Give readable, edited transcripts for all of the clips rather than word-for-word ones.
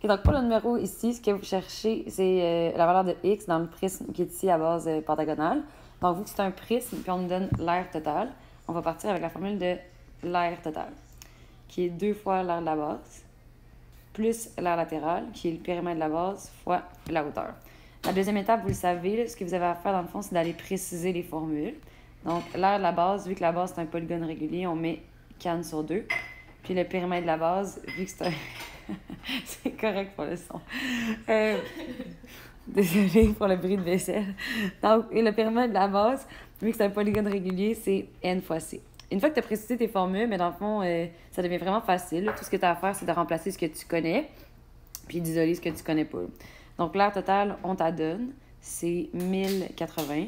Et donc, pour le numéro ici, ce que vous cherchez, c'est la valeur de x dans le prisme qui est ici à base pentagonale. Donc, vu que c'est un prisme, puis on nous donne l'aire totale, on va partir avec la formule de l'aire totale, qui est 2 fois l'aire de la base, plus l'aire latérale, qui est le périmètre de la base, fois la hauteur. La deuxième étape, vous le savez, là, ce que vous avez à faire dans le fond, c'est d'aller préciser les formules. Donc, l'aire de la base, vu que la base c'est un polygone régulier, on met can sur 2. Puis le périmètre de la base, vu que c'est un... c'est correct pour le son. Désolée pour le bruit de vaisselle. Donc, le périmètre de la base, vu que c'est un polygone régulier, c'est n fois c. Une fois que tu as précisé tes formules, mais dans le fond, ça devient vraiment facile. Tout ce que tu as à faire, c'est de remplacer ce que tu connais, puis d'isoler ce que tu connais pas. Donc, l'aire totale, on t'adonne, c'est 1080.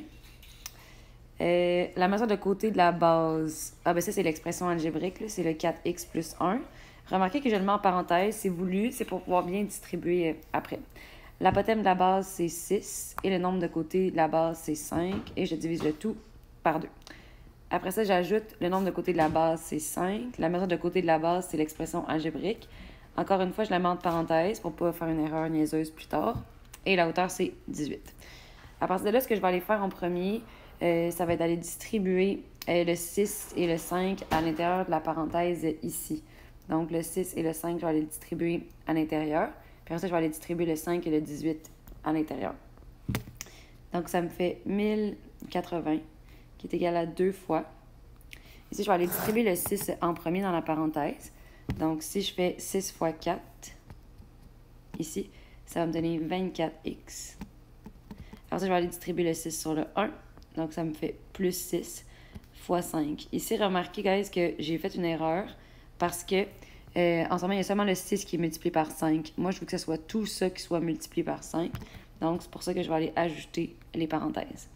La mesure de côté de la base, ben ça, c'est l'expression algébrique, c'est le 4x plus 1. Remarquez que je le mets en parenthèse, c'est voulu, c'est pour pouvoir bien distribuer après. L'apothème de la base, c'est 6, et le nombre de côtés de la base, c'est 5, et je divise le tout par 2. Après ça, j'ajoute le nombre de côtés de la base, c'est 5. La mesure de côté de la base, c'est l'expression algébrique. Encore une fois, je la mets en parenthèse pour ne pas faire une erreur niaiseuse plus tard. Et la hauteur, c'est 18. À partir de là, ce que je vais aller faire en premier, ça va être d'aller distribuer le 6 et le 5 à l'intérieur de la parenthèse ici. Donc, le 6 et le 5, je vais aller le distribuer à l'intérieur. Puis après ça, je vais aller distribuer le 5 et le 18 à l'intérieur. Donc, ça me fait 1080, qui est égal à 2 fois. Ici, je vais aller distribuer le 6 en premier dans la parenthèse. Donc, si je fais 6 fois 4, ici, ça va me donner 24x. Alors ça, je vais aller distribuer le 6 sur le 1. Donc, ça me fait plus 6 fois 5. Ici, remarquez, guys, que j'ai fait une erreur parce que, en ce moment, il y a seulement le 6 qui est multiplié par 5. Moi, je veux que ce soit tout ça qui soit multiplié par 5. Donc, c'est pour ça que je vais aller ajouter les parenthèses.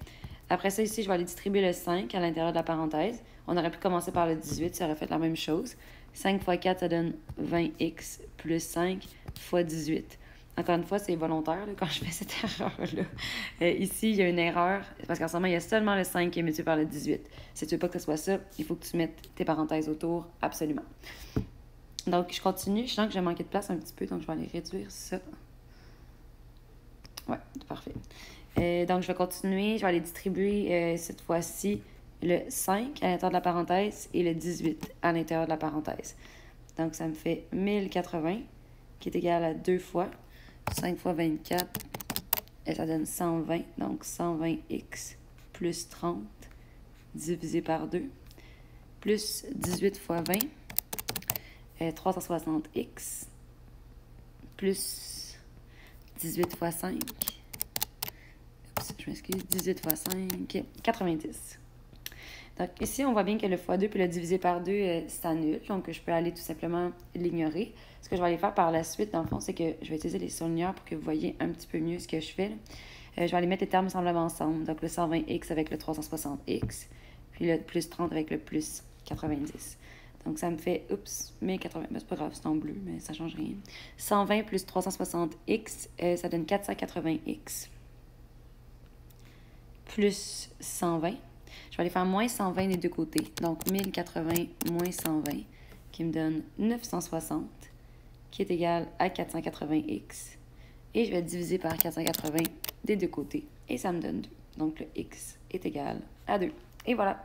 Après ça, ici, je vais aller distribuer le 5 à l'intérieur de la parenthèse. On aurait pu commencer par le 18, ça aurait fait la même chose. 5 fois 4, ça donne 20x plus 5 fois 18. Encore une fois, c'est volontaire là, quand je fais cette erreur-là. Ici, il y a une erreur, parce qu'en ce moment, il y a seulement le 5 qui est multiplié par le 18. Si tu veux pas que ce soit ça, il faut que tu mettes tes parenthèses autour, absolument. Donc, je continue. Je sens que j'ai manqué de place un petit peu, donc je vais aller réduire ça. Ouais, parfait. Donc, je vais continuer. Je vais aller distribuer cette fois-ci le 5 à l'intérieur de la parenthèse et le 18 à l'intérieur de la parenthèse. Donc, ça me fait 1080, qui est égal à 2 fois 5 fois 24, et ça donne 120. Donc, 120x plus 30 divisé par 2, plus 18 fois 20, 360x, plus 18 fois 5, je m'excuse, 18 fois 5, 90. Donc, ici, on voit bien que le x2 puis le divisé par 2 s'annule. Donc, je peux aller tout simplement l'ignorer. Ce que je vais aller faire par la suite, dans le fond, c'est que je vais utiliser les surligneurs pour que vous voyez un petit peu mieux ce que je fais. Je vais aller mettre les termes semblables ensemble. Donc, le 120x avec le 360x, puis le plus 30 avec le plus 90. Donc, ça me fait, 1080, c'est pas grave, c'est en bleu, mais ça change rien. 120 plus 360x, ça donne 480x. Plus 120. Je vais aller faire moins 120 des deux côtés. Donc, 1080 moins 120, qui me donne 960, qui est égal à 480x. Et je vais diviser par 480 des deux côtés. Et ça me donne 2. Donc, le x est égal à 2. Et voilà.